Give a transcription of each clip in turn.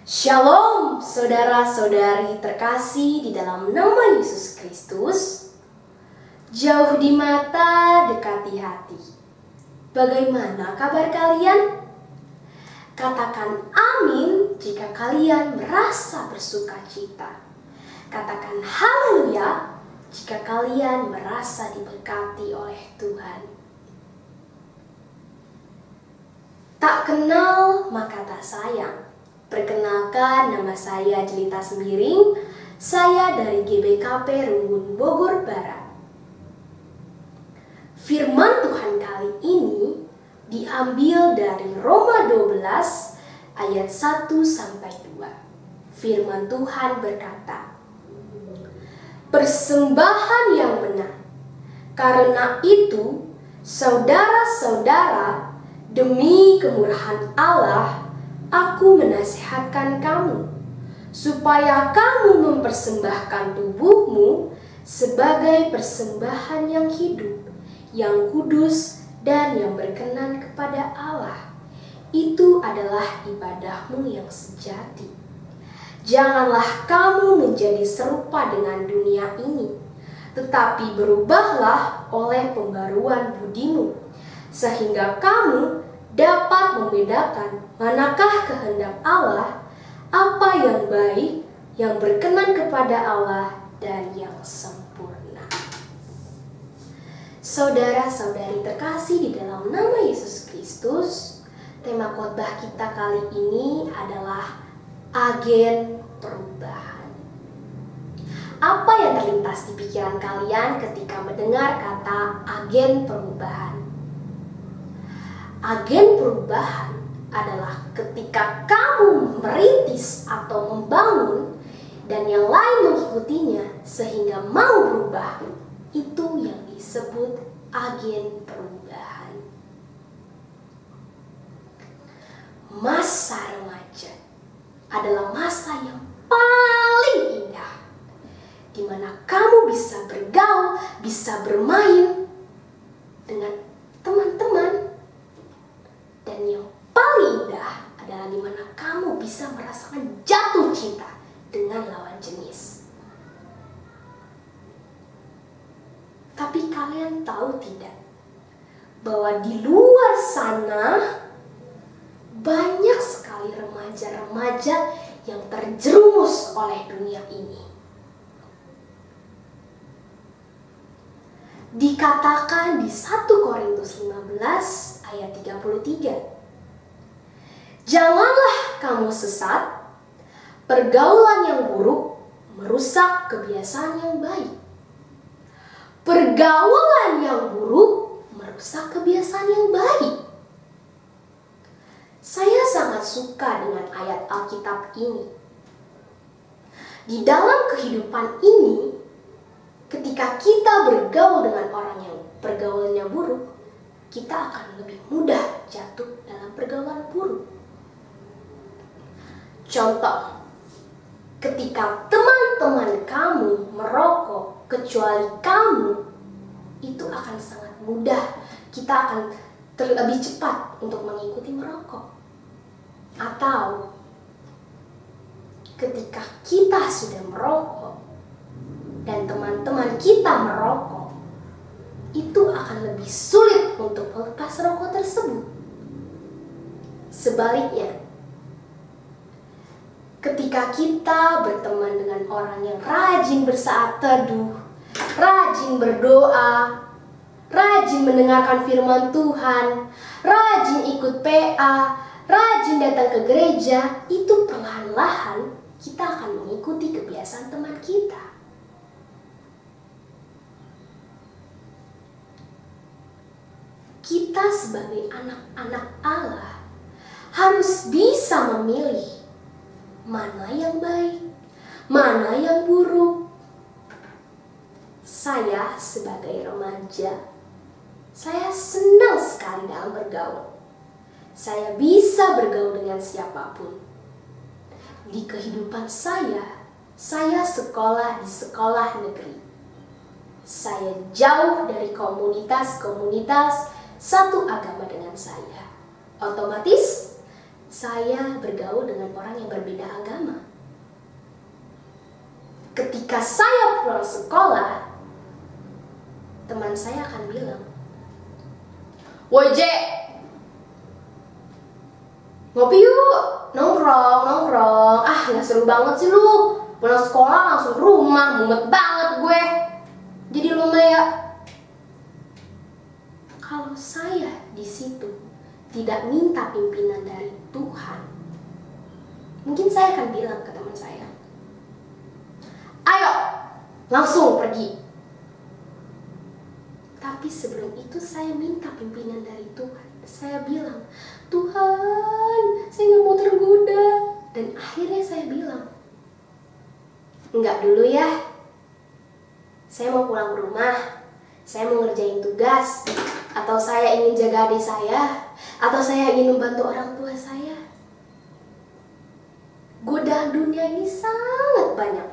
Shalom saudara-saudari terkasih di dalam nama Yesus Kristus. Jauh di mata, dekat di hati. Bagaimana kabar kalian? Katakan amin jika kalian merasa bersuka cita. Katakan haleluya jika kalian merasa diberkati oleh Tuhan. Tak kenal maka tak sayang. Perkenalkan, nama saya Jelita Sembiring. Saya dari GBKP Rungun Bogor Barat. Firman Tuhan kali ini diambil dari Roma 12 ayat 1-2. Firman Tuhan berkata, "Persembahan yang benar. Karena itu, saudara-saudara, demi kemurahan Allah, aku menasihatkan kamu, supaya kamu mempersembahkan tubuhmu sebagai persembahan yang hidup, yang kudus, dan yang berkenan kepada Allah. Itu adalah ibadahmu yang sejati. Janganlah kamu menjadi serupa dengan dunia ini, tetapi berubahlah oleh pembaruan budimu, sehingga kamu dapat membedakan manakah kehendak Allah, apa yang baik, yang berkenan kepada Allah, dan yang sempurna." Saudara-saudari terkasih di dalam nama Yesus Kristus, tema khotbah kita kali ini adalah agen perubahan. Apa yang terlintas di pikiran kalian ketika mendengar kata agen perubahan? Agen perubahan adalah ketika kamu merintis atau membangun dan yang lain mengikutinya sehingga mau berubah. Itu yang disebut agen perubahan. Masa remaja adalah masa yang paling indah, di mana kamu bisa bergaul, bisa bermain dengan teman-teman. Dan yang paling indah adalah di mana kamu bisa merasakan jatuh cinta dengan lawan jenis. Tapi kalian tahu tidak bahwa di luar sana banyak sekali remaja-remaja yang terjerumus oleh dunia ini. Dikatakan di 1 Korintus 15 ayat 33. "Janganlah kamu sesat, pergaulan yang buruk merusak kebiasaan yang baik." Pergaulan yang buruk merusak kebiasaan yang baik. Saya sangat suka dengan ayat Alkitab ini. Di dalam kehidupan ini, ketika kita bergaul dengan orang yang pergaulannya buruk, kita akan lebih mudah jatuh dalam pergaulan buruk. Contoh, ketika teman-teman kamu merokok kecuali kamu, itu akan sangat mudah. Kita akan lebih cepat untuk mengikuti merokok. Atau ketika kita sudah merokok dan teman-teman kita merokok, itu akan lebih sulit untuk melepas rokok tersebut. Sebaliknya, ketika kita berteman dengan orang yang rajin bersaat teduh, rajin berdoa, rajin mendengarkan firman Tuhan, rajin ikut PA, rajin datang ke gereja, itu perlahan-lahan kita akan mengikuti kebiasaan teman kita. Kita sebagai anak-anak Allah harus bisa memilih mana yang baik, mana yang buruk. Saya sebagai remaja, saya senang sekali dalam bergaul. Saya bisa bergaul dengan siapapun. Di kehidupan saya sekolah di sekolah negeri. Saya jauh dari komunitas-komunitas satu agama dengan saya. Otomatis saya bergaul dengan orang yang berbeda agama. Ketika saya pulang sekolah, teman saya akan bilang, "Woi Je, ngopi yuk, nongkrong. Ah, gak seru banget sih lu. Pulang sekolah langsung rumah, mumet banget gue. Jadi lu ya." Kalau saya di situ tidak minta pimpinan dari Tuhan, mungkin saya akan bilang ke teman saya, "Ayo, langsung pergi." Tapi sebelum itu saya minta pimpinan dari Tuhan. Saya bilang, "Tuhan, saya gak mau tergoda." Dan akhirnya saya bilang, "Enggak dulu ya. Saya mau pulang ke rumah. Saya mau ngerjain tugas. Atau saya ingin jaga adik saya. Atau saya ingin membantu orang tua saya." Godaan dunia ini sangat banyak.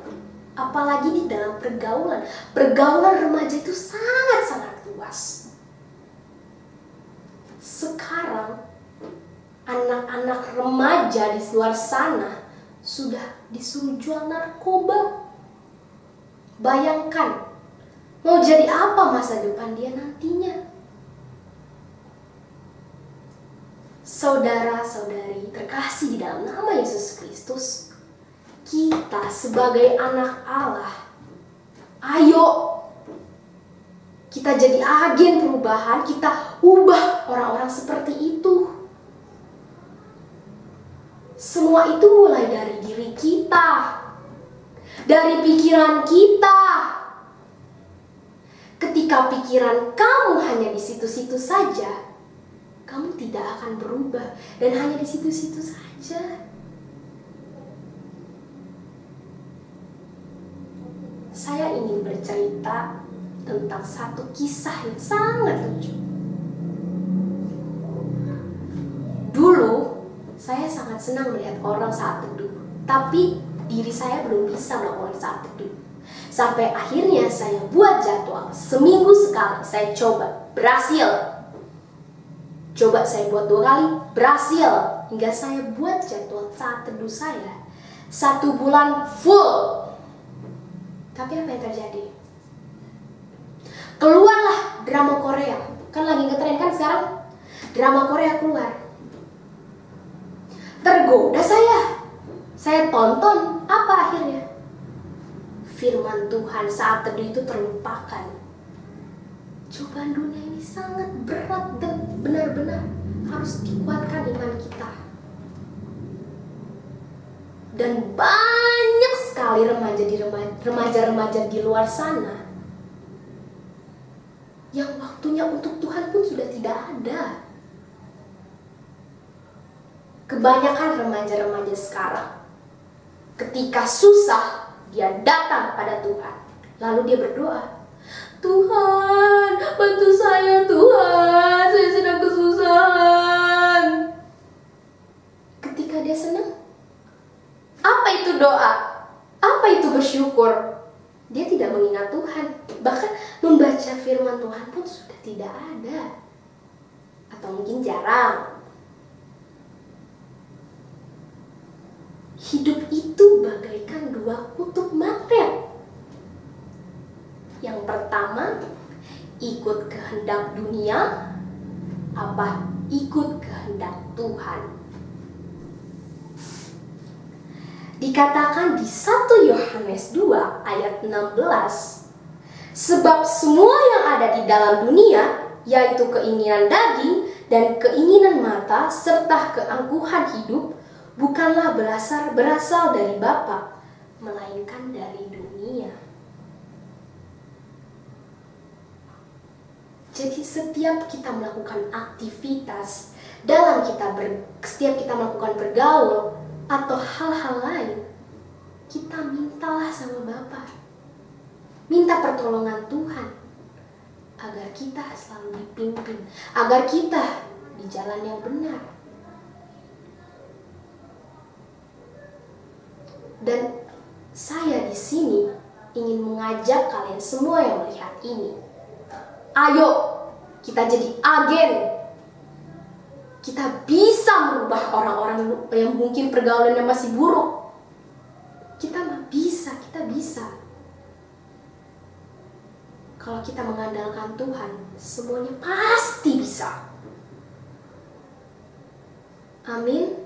Apalagi di dalam pergaulan. Pergaulan remaja itu sangat-sangat luas. Sekarang anak-anak remaja di luar sana sudah disuruh jual narkoba. Bayangkan, mau jadi apa masa depan dia nantinya? Saudara-saudari terkasih di dalam nama Yesus Kristus, kita sebagai anak Allah, ayo kita jadi agen perubahan, kita ubah orang-orang seperti itu. Semua itu mulai dari diri kita, dari pikiran kita. Ketika pikiran kamu hanya di situ-situ saja, kamu tidak akan berubah dan hanya di situ-situ saja. Saya ingin bercerita tentang satu kisah yang sangat lucu. Dulu, saya sangat senang melihat orang saat teduh, tapi diri saya belum bisa melakukan saat teduh. Sampai akhirnya saya buat jadwal, seminggu sekali saya coba, berhasil. Coba saya buat 2 kali, berhasil. Hingga saya buat jadwal saat teduh saya 1 bulan full. Tapi apa yang terjadi? Keluarlah drama Korea. Kan lagi ngetren kan sekarang? Drama Korea keluar. Tergoda saya. Saya tonton, apa akhirnya? Firman Tuhan saat teduh itu terlupakan. Cobaan dunia ini sangat berat dan benar-benar harus dikuatkan iman kita. Dan banyak sekali remaja-remaja di luar sana yang waktunya untuk Tuhan pun sudah tidak ada. Kebanyakan remaja-remaja sekarang, ketika susah, dia datang pada Tuhan. Lalu dia berdoa, "Tuhan, bantu saya Tuhan, saya sedang kesusahan." Ketika dia senang, apa itu doa? Apa itu bersyukur? Dia tidak mengingat Tuhan. Bahkan membaca firman Tuhan pun sudah tidak ada. Atau mungkin jarang. Hidup itu bagaikan 2 kutub magnet. Yang pertama, ikut kehendak dunia, apa ikut kehendak Tuhan. Dikatakan di 1 Yohanes 2 ayat 16, "Sebab semua yang ada di dalam dunia, yaitu keinginan daging dan keinginan mata serta keangkuhan hidup, bukanlah berasal dari Bapa, melainkan dari dunia." Jadi setiap kita melakukan aktivitas, setiap kita melakukan bergaul atau hal-hal lain, kita mintalah sama Bapa. Minta pertolongan Tuhan agar kita selalu dipimpin, agar kita di jalan yang benar. Dan saya di sini ingin mengajak kalian semua yang melihat ini. Ayo, kita jadi agen. Kita bisa bisa merubah orang-orang yang mungkin pergaulannya masih buruk. Kita mah bisa, kita bisa. Kalau kita mengandalkan Tuhan, semuanya pasti bisa. Amin.